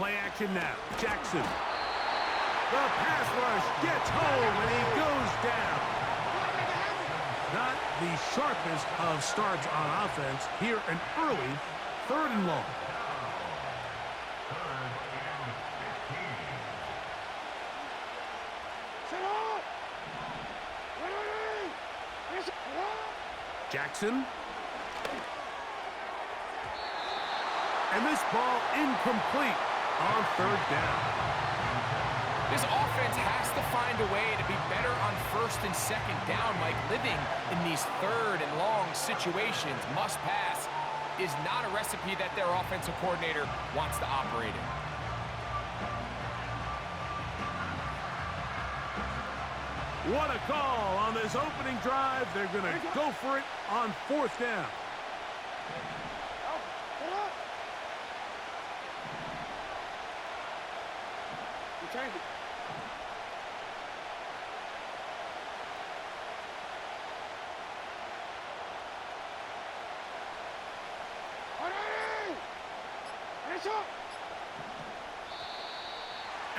Play action now. Jackson. The pass rush gets home, and he goes down. Not the sharpest of starts on offense. Here, an early 3rd and long. Jackson. And this ball incomplete on 3rd down. This offense has to find a way to be better on 1st and 2nd down, Mike. Living in these 3rd and long situations, must pass, is not a recipe that their offensive coordinator wants to operate in. What a call on this opening drive. They're going to go for it on 4th down.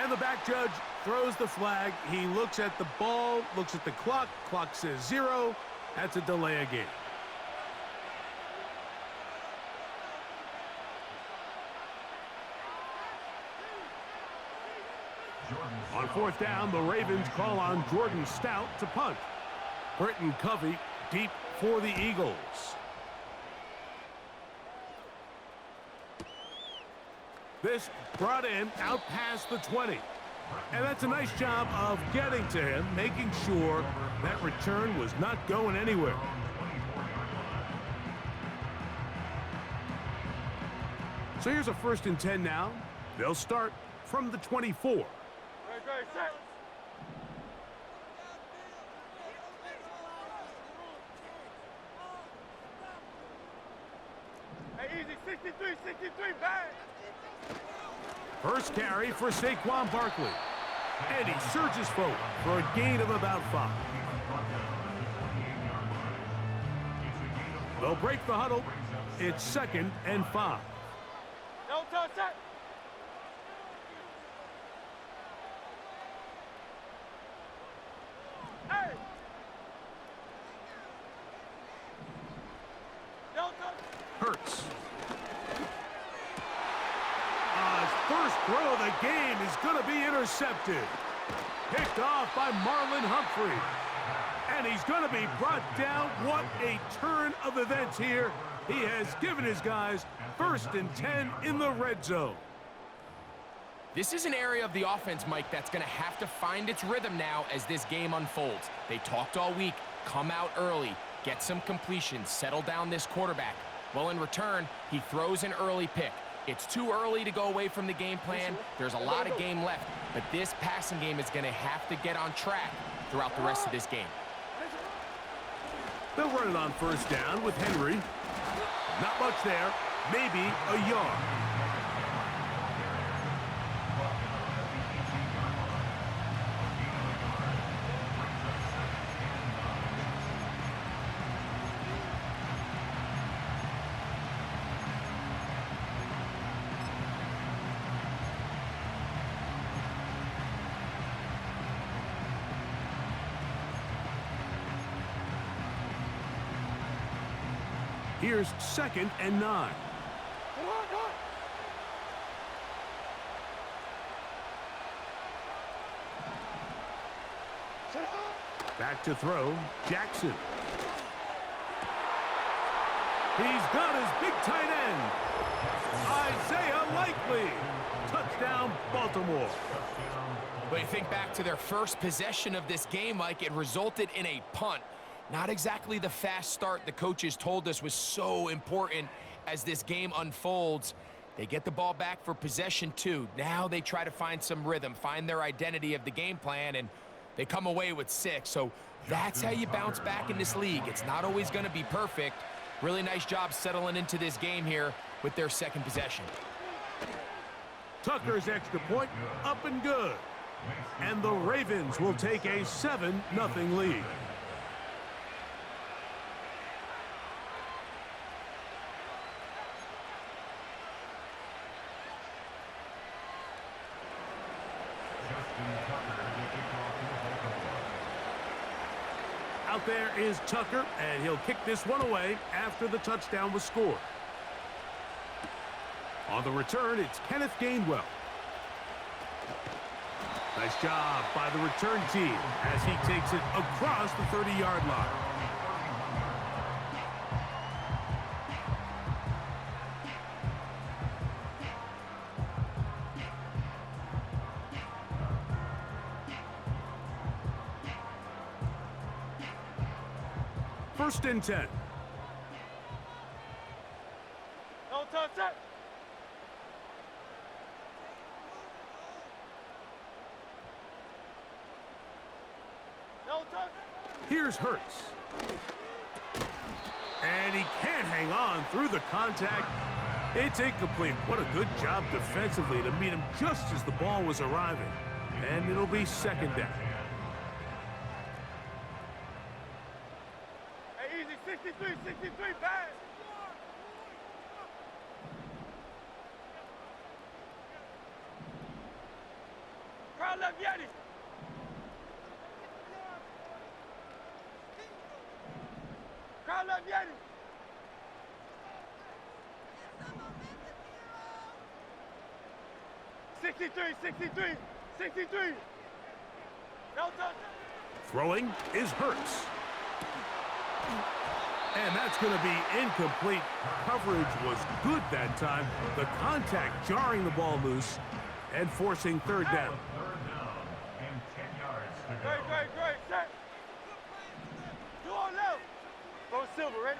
And the back judge throws the flag. He looks at the ball, looks at the clock. Clock says 0. That's a delay of game. On 4th down, the Ravens call on Jordan Stout to punt. Britton Covey deep for the Eagles. This brought in out past the 20. And that's a nice job of getting to him, making sure that return was not going anywhere. So here's a 1st and 10 now. They'll start from the 24. Hey, easy, 63, bang! First carry for Saquon Barkley. And he surges forward for a gain of about 5. They'll break the huddle. It's 2nd and 5. No touch that. Hey! No touch. Hurts. First throw of the game is going to be intercepted. Picked off by Marlon Humphrey. And he's going to be brought down. What a turn of events here. He has given his guys 1st and 10 in the red zone. This is an area of the offense, Mike, that's going to have to find its rhythm now as this game unfolds. They talked all week, come out early, get some completions, settle down this quarterback. Well, in return, he throws an early pick. It's too early to go away from the game plan. There's a lot of game left, but this passing game is going to have to get on track throughout the rest of this game. They'll run it on 1st down with Henry. Not much there, maybe a yard. Here's 2nd and 9. Back to throw, Jackson. He's got his big tight end, Isaiah Likely. Touchdown, Baltimore. But you think back to their first possession of this game, Mike, it resulted in a punt. Not exactly the fast start the coaches told us was so important as this game unfolds. They get the ball back for possession 2. Now they try to find some rhythm, find their identity of the game plan, and they come away with 6. So that's how you bounce back in this league. It's not always going to be perfect. Really nice job settling into this game here with their 2nd possession. Tucker's extra point, up and good. And the Ravens will take a 7-0 lead. out there is Tucker, and he'll kick this one away after the touchdown was scored. On the return, it's Kenneth Gainwell. Nice job by the return team as he takes it across the 30-yard line. First and 10. No touch it. No touch. Here's Hurts. And he can't hang on through the contact. It's incomplete. What a good job defensively to meet him just as the ball was arriving. And it'll be second down. Hey, easy, 63, 63, bang. Crowd left Yeti. Crowd left Yeti. Sixty-three. No touch. Throwing is Hurts. And that's going to be incomplete. Coverage was good that time. The contact jarring the ball loose and forcing third down. And 10 yards to go. Great. Set. 2 on left. Go Silver, ready?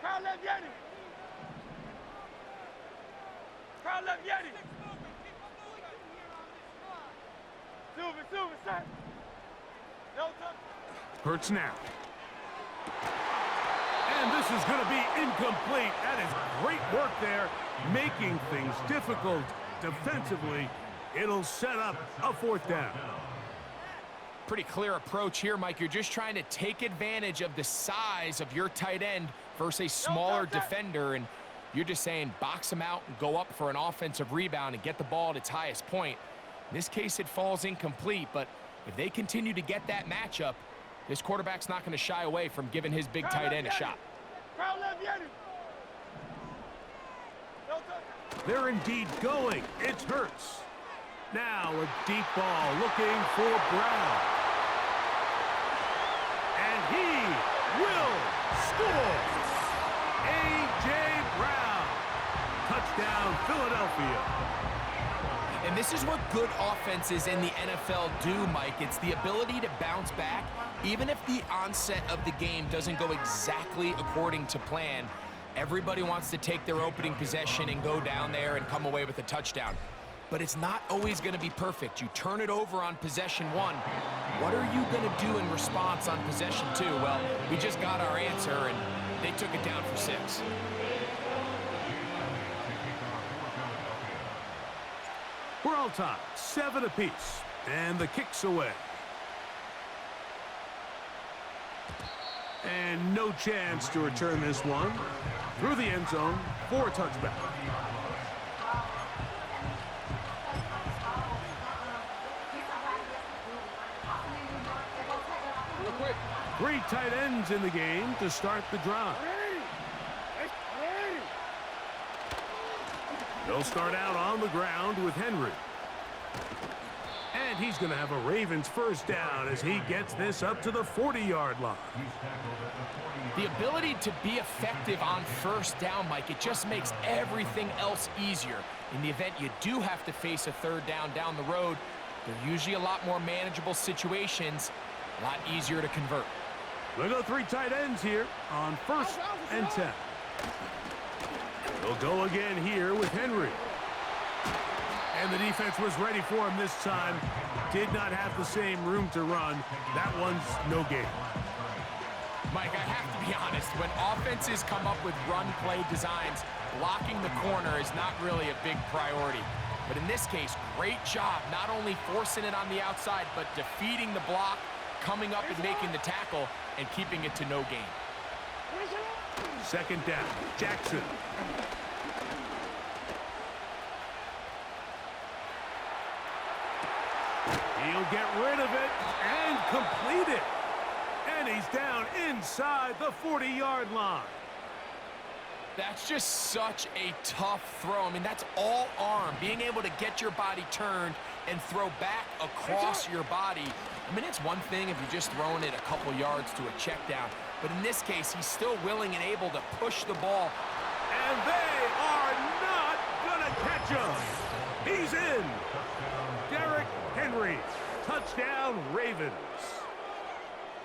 Crowd left Yeti. Crowd left Yeti. Silver, set. No touch. Hurts now. And this is going to be incomplete. That is great work there, making things difficult defensively. It'll set up a fourth down. Pretty clear approach here, Mike. You're just trying to take advantage of the size of your tight end versus a smaller defender, and you're just saying box him out and go up for an offensive rebound and get the ball at its highest point. In this case, it falls incomplete, but if they continue to get that matchup, this quarterback's not going to shy away from giving his big tight end a shot. Crowd left Yeti. No touch. They're indeed going. It's Hurts. Now a deep ball looking for Brown. And he will score. A.J. Brown. Touchdown, Philadelphia. And this is what good offenses in the NFL do, Mike. It's the ability to bounce back, even if the onset of the game doesn't go exactly according to plan. Everybody wants to take their opening possession and go down there and come away with a touchdown. But it's not always going to be perfect. You turn it over on possession 1. What are you going to do in response on possession 2? Well, we just got our answer, and they took it down for 6. We're all tied, 7 apiece, and the kick's away. And no chance to return this one through the end zone for a touchback. Three tight ends in the game to start the drive. They'll start out on the ground with Henry. And he's going to have a Ravens first down as he gets this up to the 40-yard line. The ability to be effective on first down, Mike, it just makes everything else easier. In the event you do have to face a third down the road, they're usually a lot more manageable situations, a lot easier to convert. We'll go 3 tight ends here on first and 10. They'll go again here with Henry. And the defense was ready for him this time. Did not have the same room to run. That one's no gain. Mike, I have to be honest, when offenses come up with run-play designs, blocking the corner is not really a big priority. But in this case, great job not only forcing it on the outside, but defeating the block, coming up and making the tackle, and keeping it to no gain. Second down, Jackson. He'll get rid of it and complete it. And he's down inside the 40-yard line. That's just such a tough throw. I mean, that's all arm, being able to get your body turned and throw back across your body. I mean, it's one thing if you're just throwing it a couple yards to a check down, but in this case, he's still willing and able to push the ball. And they are not gonna catch him. He's in. Derrick Henry, touchdown Ravens.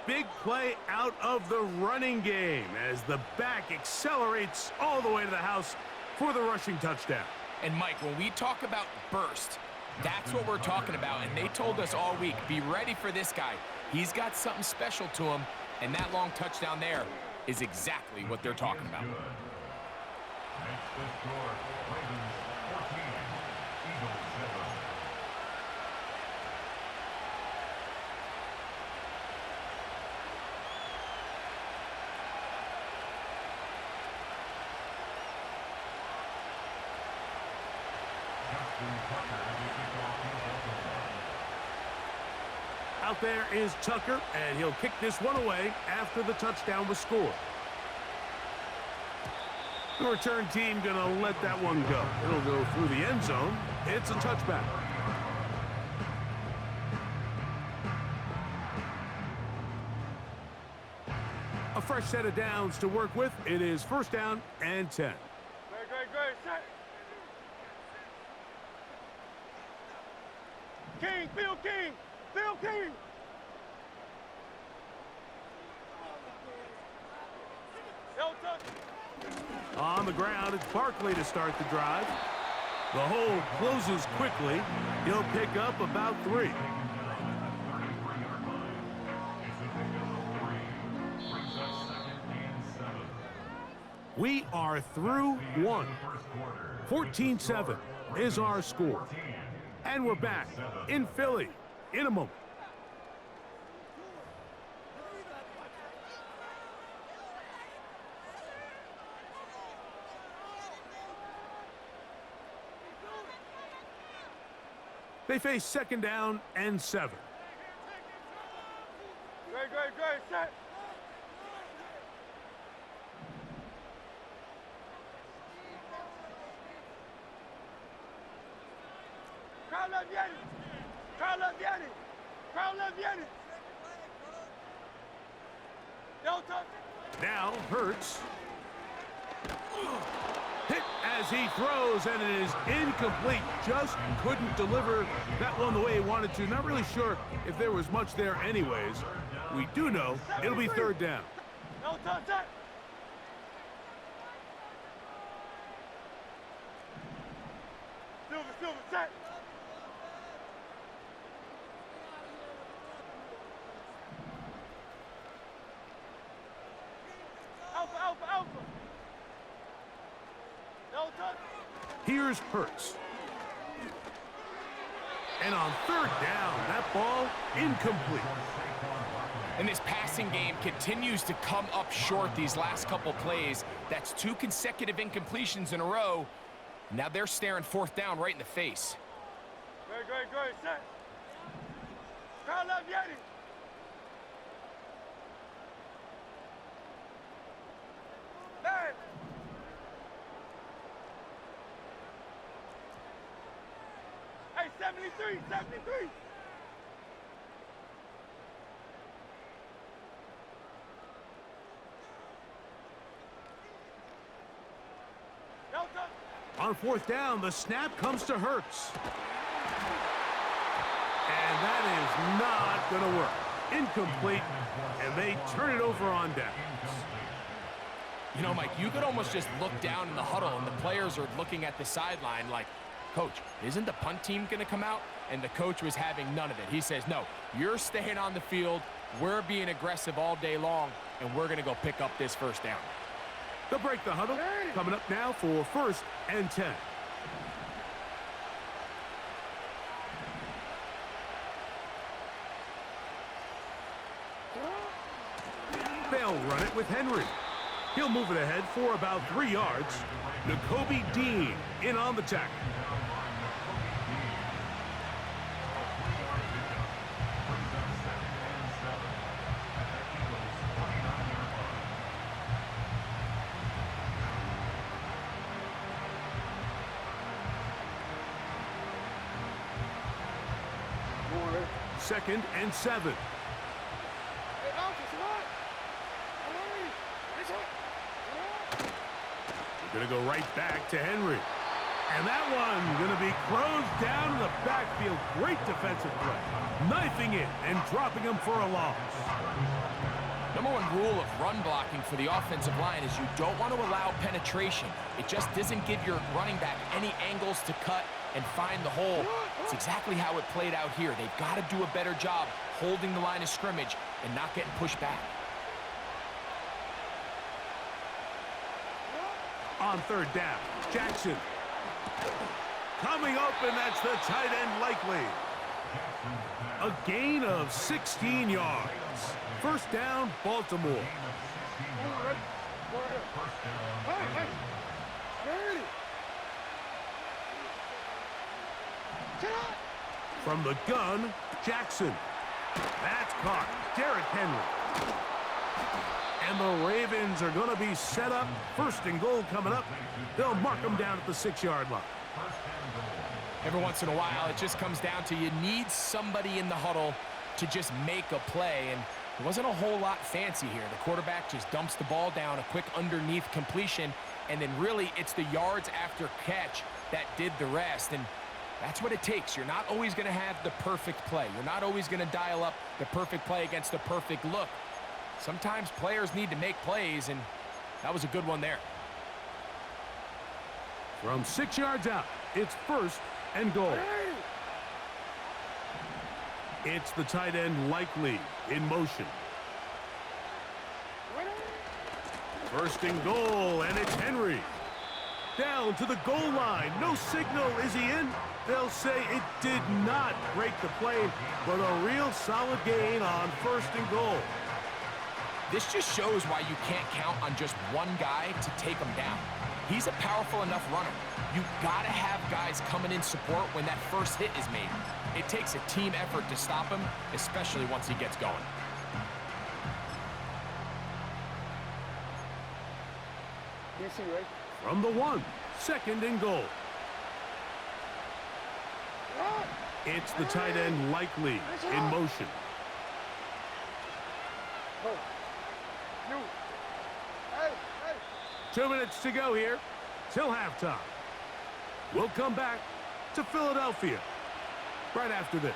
Big play out of the running game as the back accelerates all the way to the house for the rushing touchdown. And Mike, when we talk about burst, that's what we're talking about. And they told us all week, be ready for this guy. He's got something special to him, and that long touchdown there is exactly what they're talking about. Next to score, Ravens 14, Eagles 7. Out there is Tucker, and he'll kick this one away after the touchdown was scored. The return team gonna let that one go. It'll go through the end zone. It's a touchback. A fresh set of downs to work with. It is first down and 10. Great, set. King, Bill King. On the ground, it's Barkley to start the drive. The hole closes quickly. He'll pick up about 3. We are through 1. 14-7 is our score. And we're back in Philly in a moment. They face second down and 7. Great, set. Crowd viene. Now Hurts. Hit as he throws, and it is incomplete. Just couldn't deliver that one the way he wanted to. Not really sure if there was much there anyways. We do know it'll be third down. Silver, set. Alpha. Here's Hurts. And on third down, that ball incomplete. And this passing game continues to come up short these last couple plays. That's 2 consecutive incompletions in a row. Now they're staring fourth down right in the face. Great, set. Crowd viene. Man. Hey, 73. On fourth down, the snap comes to Hurts. And that is not going to work. Incomplete, and they turn it over on downs. You know, Mike, you could almost just look down in the huddle, and the players are looking at the sideline like, Coach, isn't the punt team going to come out? And the coach was having none of it. He says, no, you're staying on the field. We're being aggressive all day long, and we're going to go pick up this first down. They'll break the huddle. Coming up now for first and 10. They'll run it with Henry. He'll move it ahead for about 3 yards. Nakobe Dean in on the tackle. 2nd and 7. We're going to go right back to Henry. And that one going to be closed down in the backfield. Great defensive play. Knifing it and dropping him for a loss. Number one rule of run blocking for the offensive line is you don't want to allow penetration. It just doesn't give your running back any angles to cut and find the hole. It's exactly how it played out here. They've got to do a better job holding the line of scrimmage and not getting pushed back. On 3rd down, Jackson. Coming open, that's the tight end likely. A gain of 16 yards. 1st down, Baltimore. From the gun, Jackson. That's caught. Derrick Henry. And the Ravens are going to be set up. 1st and goal coming up. They'll mark them down at the 6-yard line. Every once in a while, it just comes down to you need somebody in the huddle to just make a play. And it wasn't a whole lot fancy here. The quarterback just dumps the ball down, a quick underneath completion, and then really it's the yards after catch that did the rest. And that's what it takes. You're not always going to have the perfect play. You're not always going to dial up the perfect play against the perfect look. Sometimes players need to make plays, and that was a good one there. From 6 yards out, it's 1st and goal. It's the tight end likely in motion. 1st and goal, and it's Henry. Down to the goal line. No signal. Is he in? They'll say it did not break the play, but a real solid gain on 1st and goal. This just shows why you can't count on just one guy to take him down. He's a powerful enough runner. You gotta have guys coming in support when that first hit is made. It takes a team effort to stop him, especially once he gets going. From the 1, 2nd and goal. It's the tight end likely in motion. 2 minutes to go here till halftime. We'll come back to Philadelphia right after this.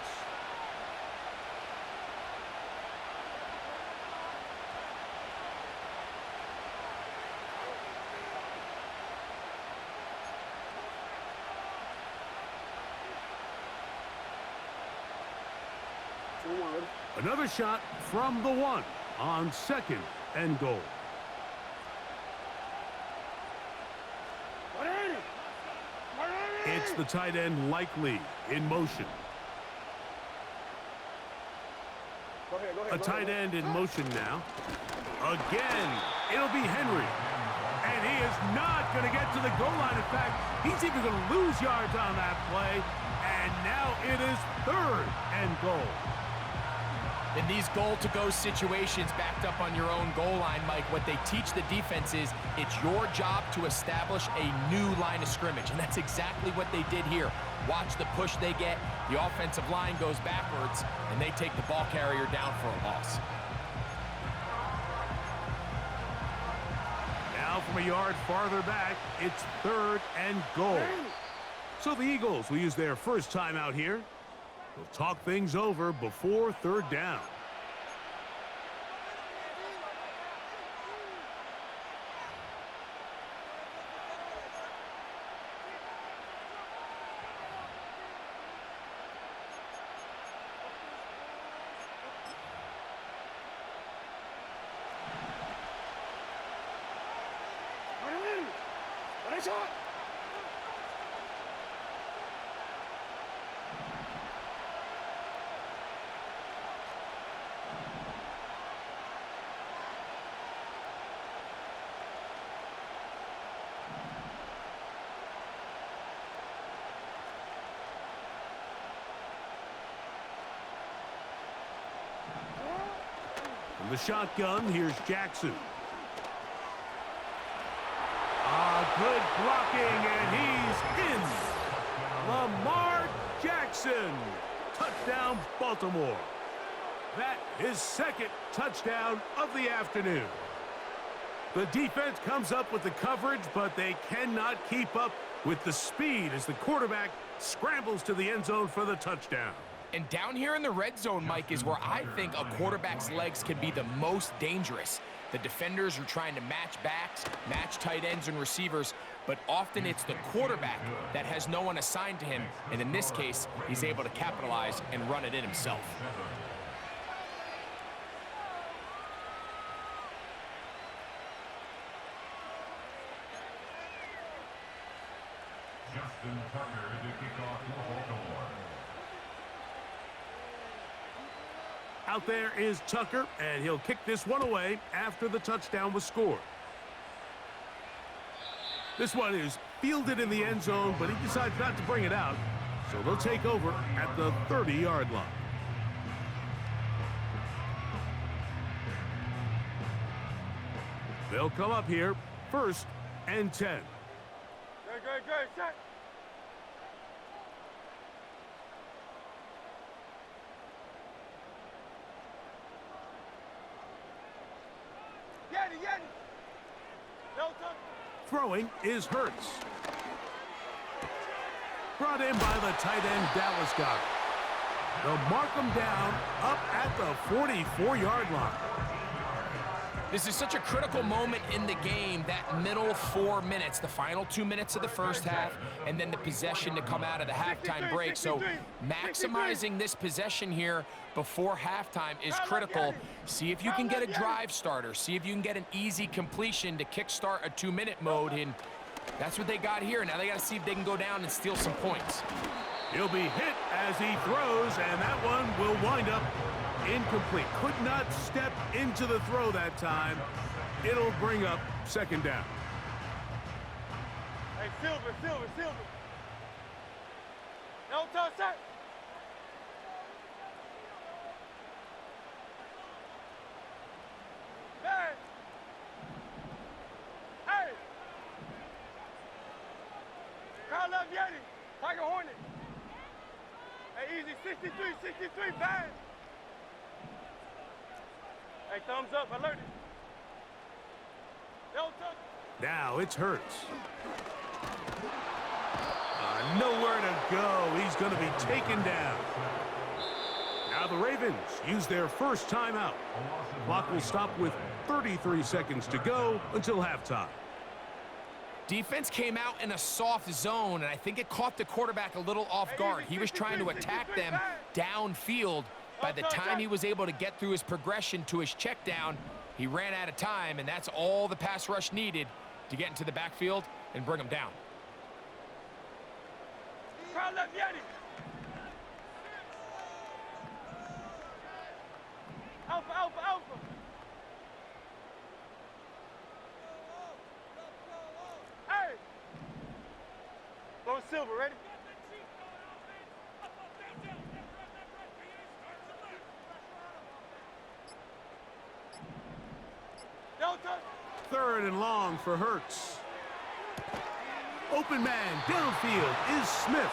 Another shot from the 1 on 2nd and goal. It's the tight end likely in motion. A tight end in motion now. Again, it'll be Henry. And he is not going to get to the goal line. In fact, he's even going to lose yards on that play. And now it is 3rd and goal. In these goal-to-go situations backed up on your own goal line, Mike, what they teach the defense is it's your job to establish a new line of scrimmage, and that's exactly what they did here. Watch the push they get. The offensive line goes backwards, and they take the ball carrier down for a loss. Now from a yard farther back, it's 3rd and goal. So the Eagles will use their first time out here. We'll talk things over before 3rd down. From the shotgun, here's Jackson. Good blocking, and he's in. Lamar Jackson Touchdown, Baltimore. That is second touchdown of the afternoon. The defense comes up with the coverage, but they cannot keep up with the speed as the quarterback scrambles to the end zone for the touchdown. And down here in the red zone, Mike, is where I think a quarterback's legs can be the most dangerous. The defenders are trying to match backs, match tight ends and receivers, but often it's the quarterback that has no one assigned to him, and in this case, he's able to capitalize and run it in himself. Justin Tucker to kick off for Baltimore. Out there is Tucker, and he'll kick this one away after the touchdown was scored. This one is fielded in the end zone, but he decides not to bring it out, so they'll take over at the 30-yard line. They'll come up here, 1st and 10. Good, shot. Yeti. No touch. Throwing is Hurts. Brought in by the tight end, Dallas Goedert. They'll mark him down up at the 44-yard line. This is such a critical moment in the game, that middle 4 minutes, the final 2 minutes of the first half, and then the possession to come out of the halftime break. So maximizing this possession here before halftime is critical. See if you can get a drive starter. See if you can get an easy completion to kickstart a 2-minute mode, and that's what they got here. Now they got to see if they can go down and steal some points. He'll be hit as he throws, and that one will wind up incomplete. Could not step into the throw that time. It'll bring up 2nd down. Hey, Silver. No touch, sir. Hey. Crowd love Yeti. Tiger Hornet. Hey, easy. 63, bang. Hey, thumbs up, alerted. No touch. Now it's Hurts. Nowhere to go. He's going to be taken down. Now the Ravens use their first timeout. Clock will stop with 33 seconds to go until halftime. Defense came out in a soft zone, and I think it caught the quarterback a little off guard. He was trying to attack them downfield. By the time he was able to get through his progression to his check down, he ran out of time, and that's all the pass rush needed to get into the backfield and bring him down. Crowd left Yeti. Alpha. Hey. Go Silver, ready? No touch. 3rd and long for Hurts. Open man downfield is Smith.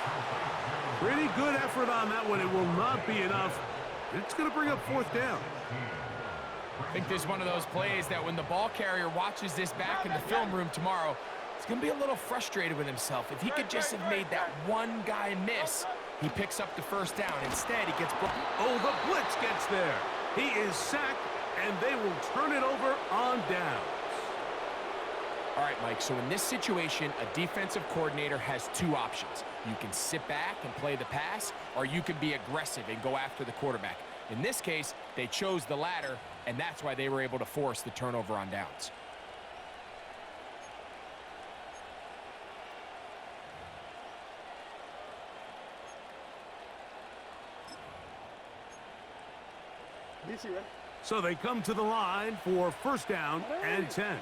Pretty good effort on that one. It will not be enough. It's going to bring up 4th down. I think this is one of those plays that when the ball carrier watches this back in the film room tomorrow, he's going to be a little frustrated with himself. If he could just have made that one guy miss, he picks up the 1st down. Instead, he gets... Oh, the blitz gets there. He is sacked, and they will turn it over on downs. All right, Mike, so in this situation, a defensive coordinator has 2 options. You can sit back and play the pass, or you can be aggressive and go after the quarterback. In this case, they chose the latter, and that's why they were able to force the turnover on downs. So they come to the line for 1st down and 10.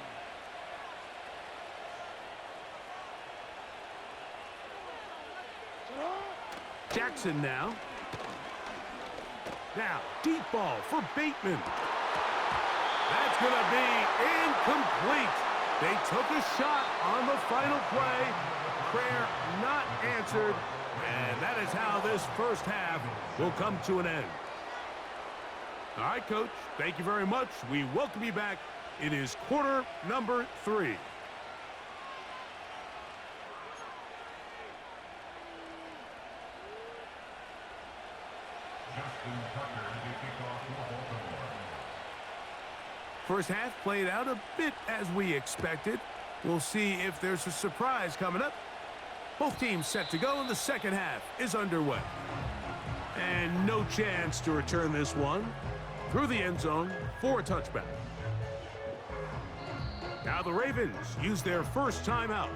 Jackson now. Now, deep ball for Bateman. That's going to be incomplete. They took a shot on the final play. Prayer not answered, And that is how this first half will come to an end. All right, Coach, thank you very much. We welcome you back. It is quarter number 3. First half played out a bit as we expected. We'll see if there's a surprise coming up. Both teams set to go, and the second half is underway. And no chance to return this one through the end zone for a touchback. Now the Ravens use their first timeout.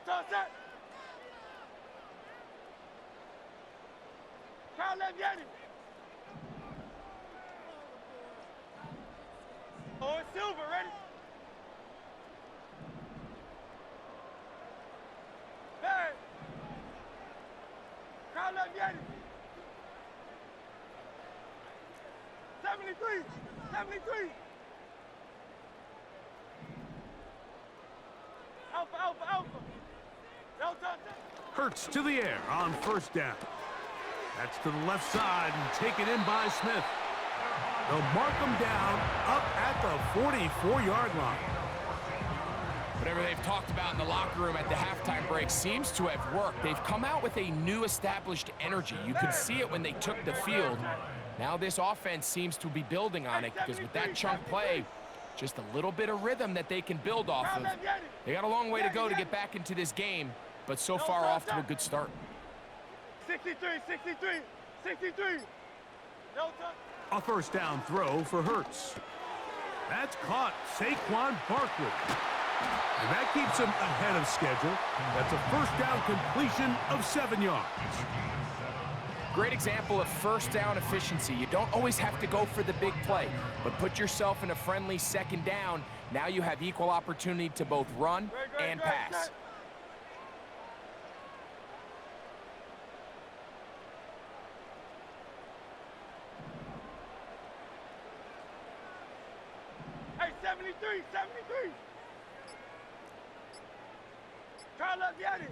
Toss it. Kyle Leviani. Oh, it's Silver, ready? Hey. Kyle Leviani. 73. 73. Alpha, alpha, alpha. Hurts to the air on first down. That's to the left side and taken in by Smith. They'll mark him down up at the 44-yard line. Whatever they've talked about in the locker room at the halftime break seems to have worked. They've come out with a new established energy. You could see it when they took the field. Now this offense seems to be building on it because with that chunk play, just a little bit of rhythm that they can build off of. They got a long way to go to get back into this game, but so far off to a good start. 63, 63, 63. No touch. A first down throw for Hurts. That's caught Saquon Barkley. And that keeps him ahead of schedule. That's a first down completion of 7 yards. Great example of first down efficiency. You don't always have to go for the big play, but put yourself in a friendly second down. Now you have equal opportunity to both run and pass. Hey, 73, 73. Crowd left Yeti.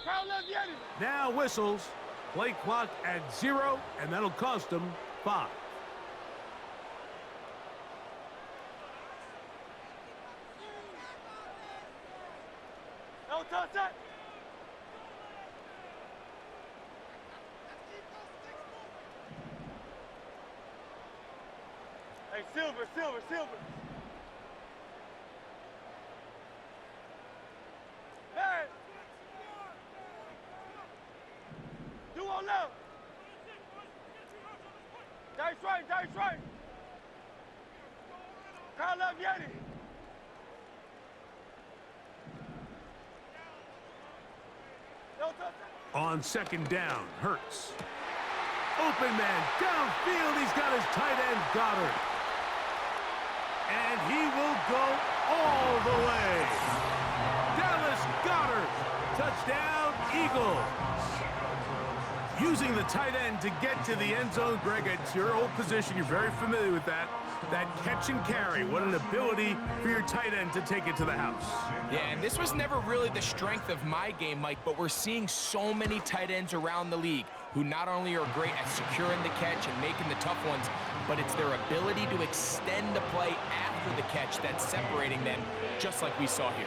Crowd left Yeti. Now whistles. Play clock at 0, and that'll cost them 5. No touch that. Hey, Silver, Silver, Silver. Hey. Duo left. Dice right, dice right. Crowd left Yeti. No touch that. On second down, Hurts. Open man downfield. He's got his tight end, Goddard. And he will go all the way. Dallas Goddard. Touchdown, Eagles. Using the tight end to get to the end zone, Greg, it's your old position. You're very familiar with that. That catch and carry. What an ability for your tight end to take it to the house. Yeah, and this was never really the strength of my game, Mike, but we're seeing so many tight ends around the league who not only are great at securing the catch and making the tough ones, but it's their ability to extend the play after the catch that's separating them, just like we saw here.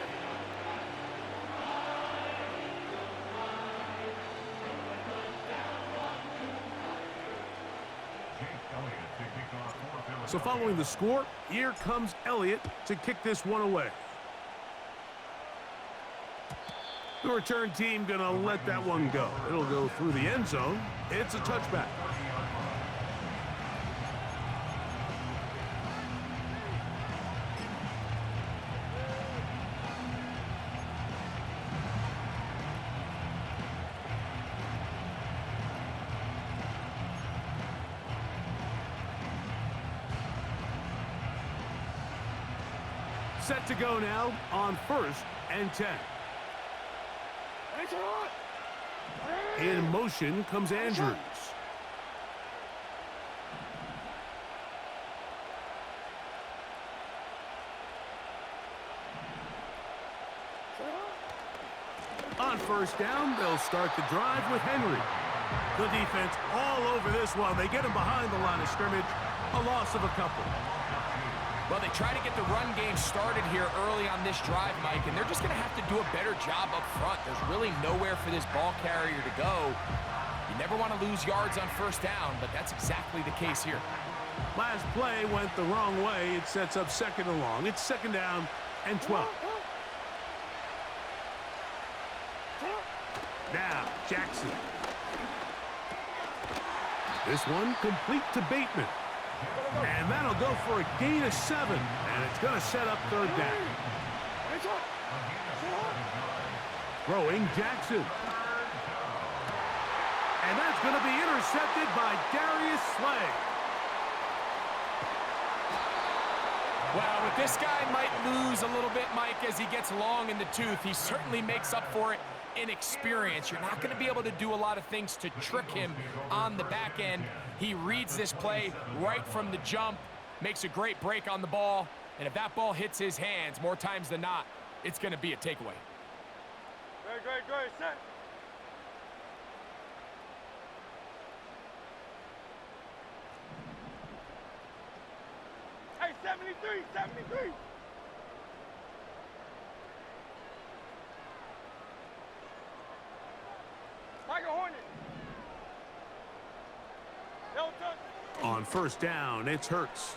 So following the score, here comes Elliott to kick this one away. The return team gonna let that one go. It'll go through the end zone. It's a touchback. Set to go now on 1st and 10. In motion comes Andrews. On 1st down, they'll start the drive with Henry. The defense all over this one. They get him behind the line of scrimmage. A loss of a couple. Well, they try to get the run game started here early on this drive, Mike, and they're just going to have to do a better job up front. There's really nowhere for this ball carrier to go. You never want to lose yards on 1st down, but that's exactly the case here. Last play went the wrong way. It sets up 2nd and long. It's 2nd down and 12. Now, Jackson. This one complete to Bateman. And that'll go for a gain of 7. And it's going to set up 3rd down. Throwing Jackson. And that's going to be intercepted by Darius Slay. Well, with this guy might lose a little bit, Mike, as he gets long in the tooth. He certainly makes up for it in experience. You're not going to be able to do a lot of things to trick him on the back end. He reads this play right from the jump, makes a great break on the ball, and if that ball hits his hands more times than not, it's going to be a takeaway. Great, set. Hey, 73, 73. corner. Don't touch. On first down, it's Hurts.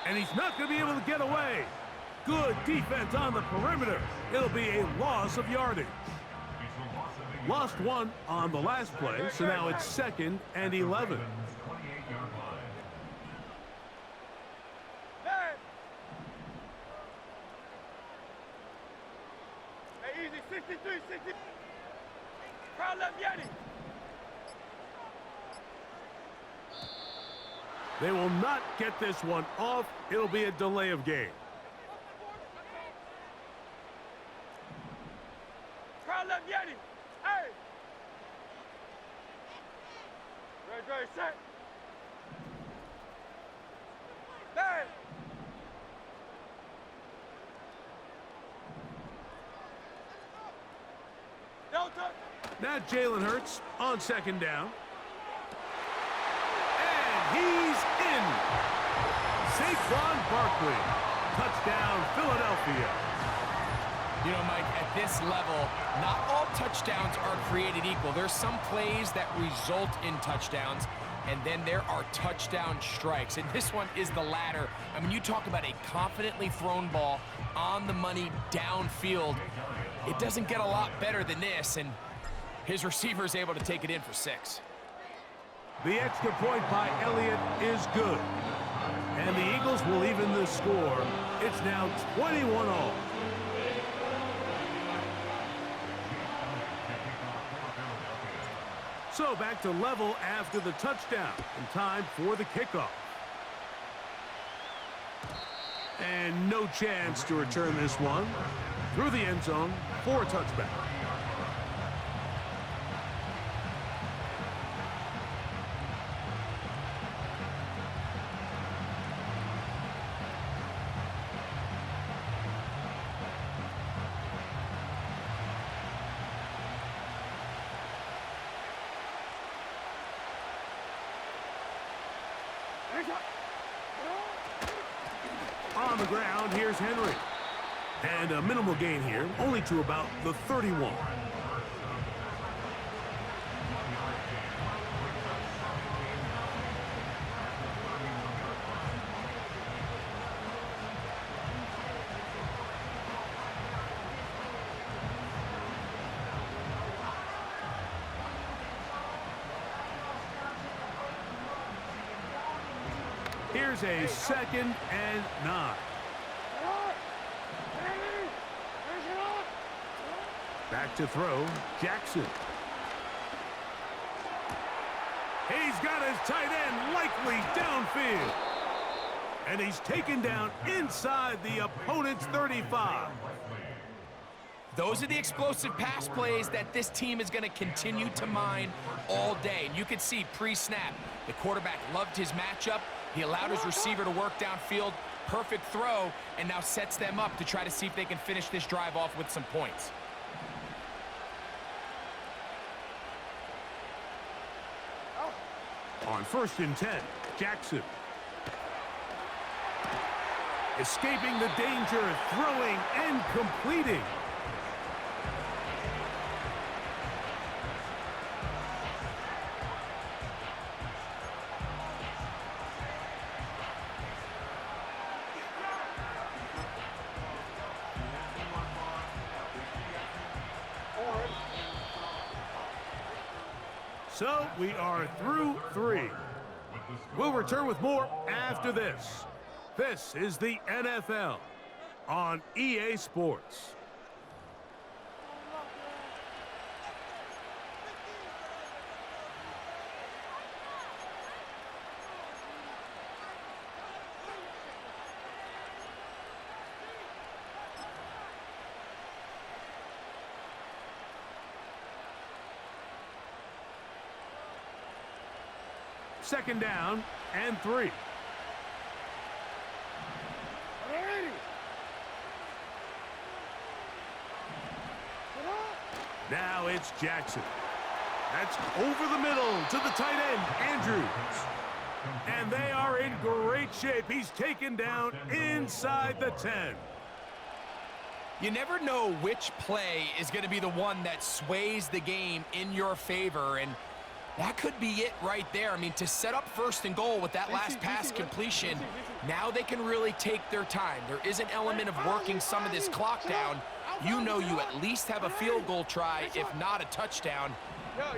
And he's not going to be able to get away. Good defense on the perimeter. It'll be a loss of yardage. Lost one on the last play, so now it's 2nd and 11. Hey. Hey, easy. 63, 60. Crowd left Yeti. They will not get this one off. It'll be a delay of game. Crowd left Yeti. Hey. Ready, set. Hey. Don't touch. Now Jalen Hurts on 2nd down. And he's in. Saquon Barkley. Touchdown, Philadelphia. You know, Mike, at this level, not all touchdowns are created equal. There's some plays that result in touchdowns, and then there are touchdown strikes. And this one is the latter. I mean, you talk about a confidently thrown ball on the money downfield. It doesn't get a lot better than this, and his receiver is able to take it in for 6. The extra point by Elliott is good. And the Eagles will even the score. It's now 21-all. So back to level after the touchdown. And time for the kickoff. And no chance to return this one. Through the end zone for a touchback. On the ground, here's Henry. And a minimal gain here, only to about the 31. Here's a 2nd and 9. Back to throw, Jackson. He's got his tight end likely downfield. And he's taken down inside the opponent's 35. Those are the explosive pass plays that this team is going to continue to mine all day. And you can see pre-snap, the quarterback loved his matchup. He allowed his receiver to work downfield. Perfect throw, and now sets them up to try to see if they can finish this drive off with some points. On 1st and 10, Jackson. Escaping the danger, throwing and completing. So we are through 3. We'll return with more after this. This is the NFL on EA Sports. Second down and 3. Now it's Jackson. That's over the middle to the tight end, Andrews. And they are in great shape. He's taken down inside the 10. You never know which play is going to be the one that sways the game in your favor, and that could be it right there. I mean, to set up first and goal with that last pass completion, now they can really take their time. There is an element of working some of this clock down. You know you at least have a field goal try, if not a touchdown.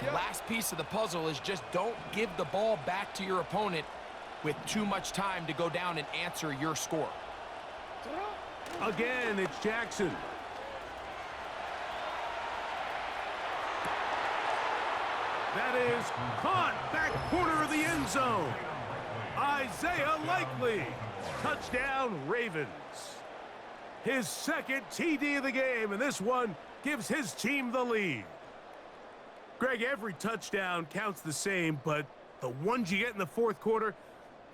The last piece of the puzzle is just don't give the ball back to your opponent with too much time to go down and answer your score. Again, it's Jackson. That is caught back corner of the end zone. Isaiah Likely. Touchdown, Ravens. His second TD of the game, and this one gives his team the lead. Greg, every touchdown counts the same, but the ones you get in the fourth quarter,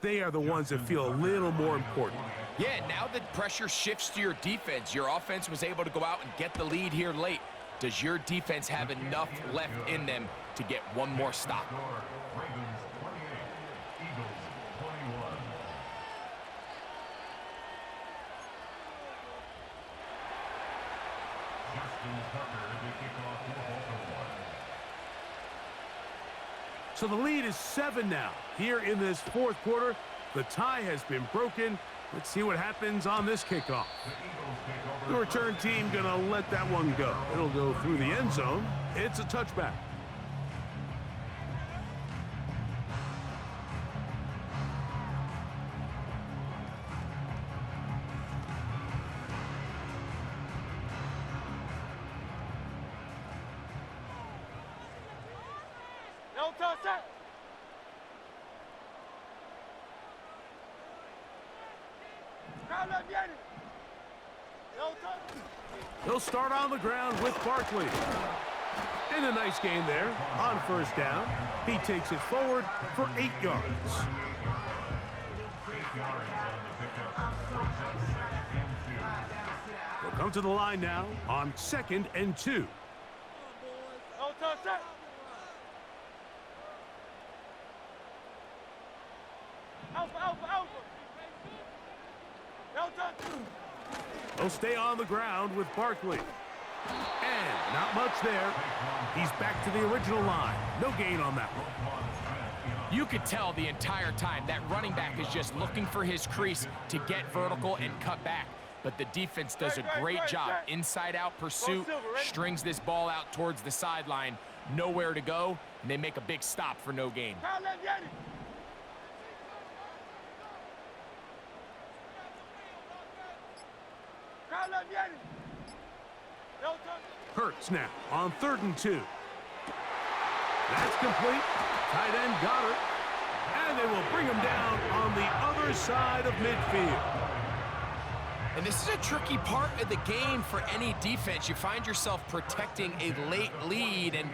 they are the ones that feel a little more important. Yeah, now that pressure shifts to your defense, your offense was able to go out and get the lead here late. Does your defense have enough left in them to get one more stop? Ravens 28, Eagles 21. Justin Tucker to kick off for Baltimore. So the lead is 7 now. Here in this fourth quarter, the tie has been broken. Let's see what happens on this kickoff. The return team gonna let that one go. It'll go through the end zone. It's a touchback. No touch it. No touch. He'll start on the ground with Barkley. And a nice gain there on first down. He takes it forward for 8 yards. They'll come to the line now on 2nd and 2. No touch it. Alpha, alpha, alpha. No touch. They'll stay on the ground with Barkley. And not much there. He's back to the original line. No gain on that one. You could tell the entire time that running back is just looking for his crease to get vertical and cut back. But the defense does a great job. Inside-out pursuit, strings this ball out towards the sideline. Nowhere to go, and they make a big stop for no gain. Hurts now on 3rd and 2. That's complete. Tight end got it. And they will bring him down on the other side of midfield. And this is a tricky part of the game for any defense. You find yourself protecting a late lead, and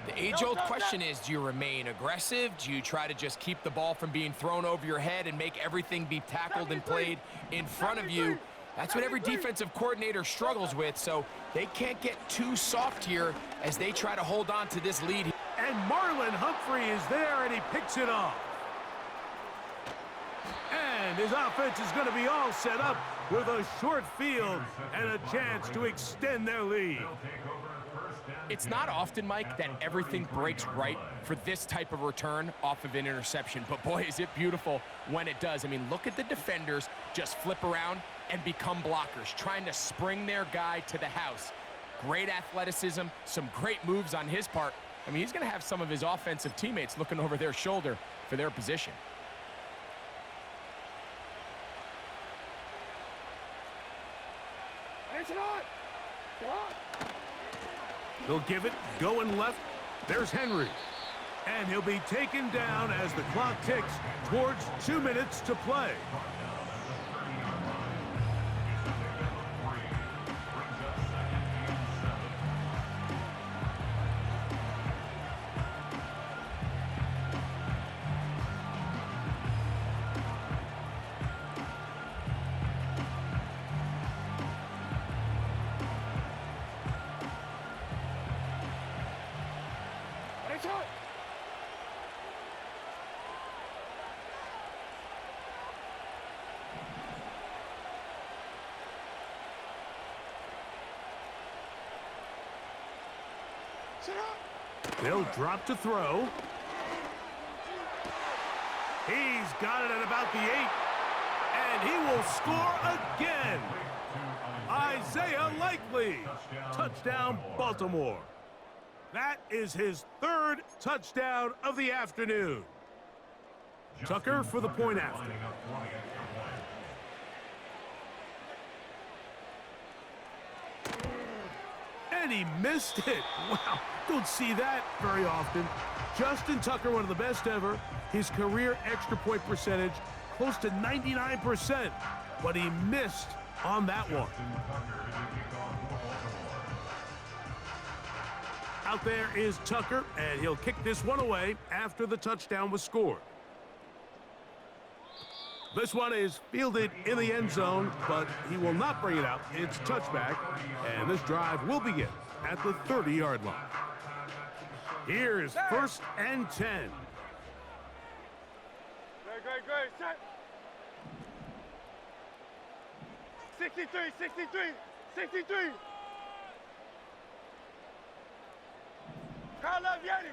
the age-old question is, do you remain aggressive? Do you try to just keep the ball from being thrown over your head and make everything be tackled and played in front of you? That's what every defensive coordinator struggles with, so they can't get too soft here as they try to hold on to this lead. And Marlon Humphrey is there, and he picks it off. And his offense is going to be all set up with a short field and a chance to extend their lead. It's not often, Mike, that everything breaks right for this type of return off of an interception, but boy, is it beautiful when it does. I mean, look at the defenders just flip around and become blockers, trying to spring their guy to the house. Great athleticism, some great moves on his part. I mean, he's going to have some of his offensive teammates looking over their shoulder for their position. They'll give it going left. There's Henry. And he'll be taken down as the clock ticks towards 2 minutes to play. They'll drop to throw. He's got it at about the 8. And he will score again. Isaiah Likely. Touchdown, Baltimore. That is his 3rd touchdown of the afternoon. Tucker for the point after. And he missed it. Wow, don't see that very often. Justin Tucker, one of the best ever. His career extra point percentage, close to 99%. But he missed on that one. Out there is Tucker, and he'll kick this one away after the touchdown was scored. This one is fielded in the end zone, but he will not bring it out. It's touchback, and this drive will begin at the 30-yard line. Here's 1st and 10. Great. Set. 63. Carl Yeti.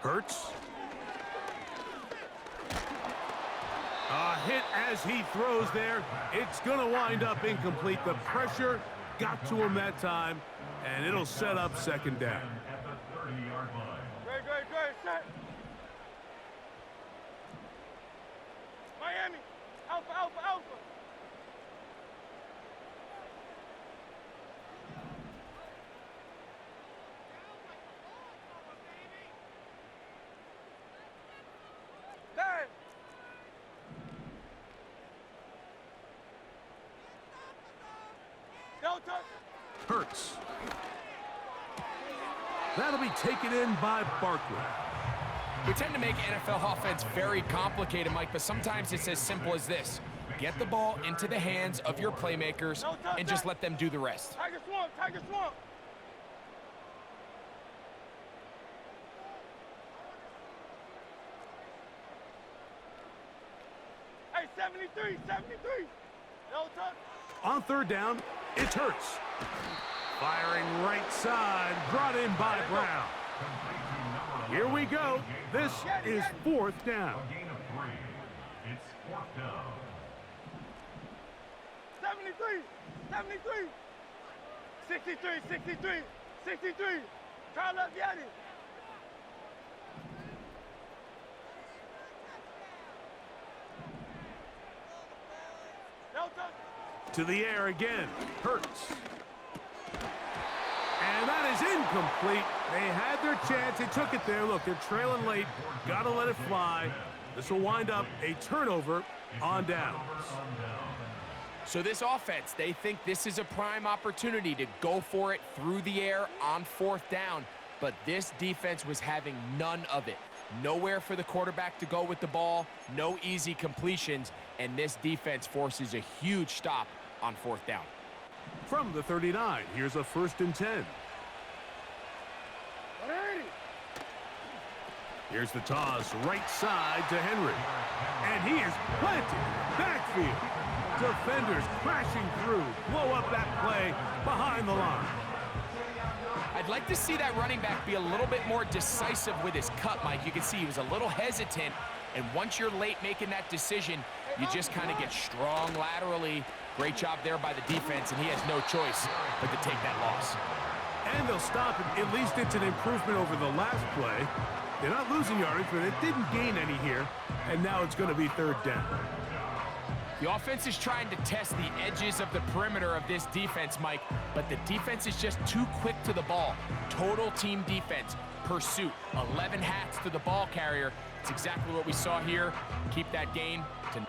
Hurts. A hit as he throws there. It's going to wind up incomplete. The pressure got to him that time, and it'll set up 2nd down. Great. Set. Miami. Alpha. Hurts. That'll be taken in by Barkley. We tend to make NFL offense very complicated, Mike, but sometimes it's as simple as this. Get the ball into the hands of your playmakers and just let them do the rest. Tiger Swamp. Hey, 73. No touch. On 3rd down, it's Hurts. Firing right side, brought in by Brown. Here we go. This is 4th down. A gain of 3. It's 4th down. 73. 63. Carl Yeti. No touch. To the air again, Hurts. And that is incomplete. They had their chance. They took it there. Look, they're trailing late. Got to let it fly. This will wind up a turnover on downs. So this offense, they think this is a prime opportunity to go for it through the air on 4th down. But this defense was having none of it. Nowhere for the quarterback to go with the ball. No easy completions. And this defense forces a huge stop on 4th down. From the 39, here's a 1st and 10. Here's the toss, right side to Henry. And he is planted in the backfield. Defenders crashing through, blow up that play behind the line. I'd like to see that running back be a little bit more decisive with his cut, Mike. You can see he was a little hesitant, and once you're late making that decision, you just kind of get strong laterally. Great job there by the defense, and he has no choice but to take that loss. And they'll stop it. At least it's an improvement over the last play. They're not losing yardage, but it didn't gain any here, and now it's going to be 3rd down. The offense is trying to test the edges of the perimeter of this defense, Mike, but the defense is just too quick to the ball. Total team defense, pursuit, 11 hats to the ball carrier. It's exactly what we saw here. Keep that gain to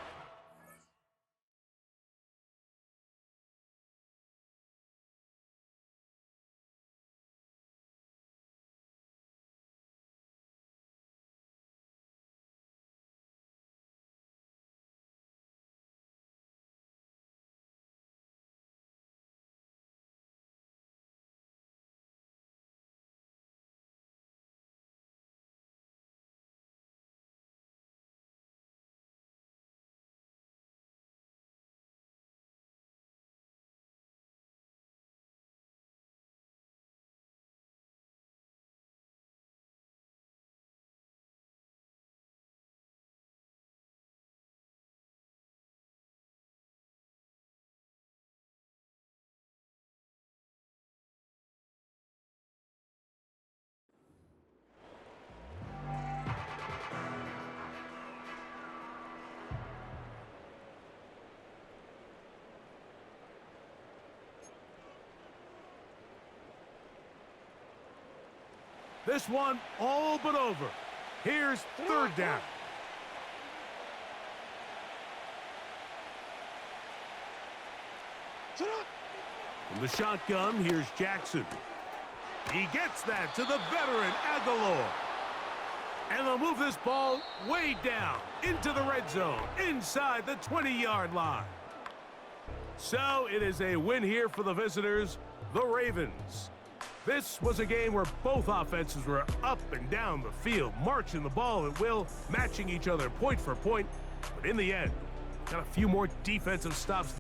This one all but over. Here's third down. From the shotgun, here's Jackson. He gets that to the veteran Aguilar. And they'll move this ball way down into the red zone, inside the 20-yard line. So it is a win here for the visitors, the Ravens. This was a game where both offenses were up and down the field, marching the ball at will, matching each other point for point. But in the end, got a few more defensive stops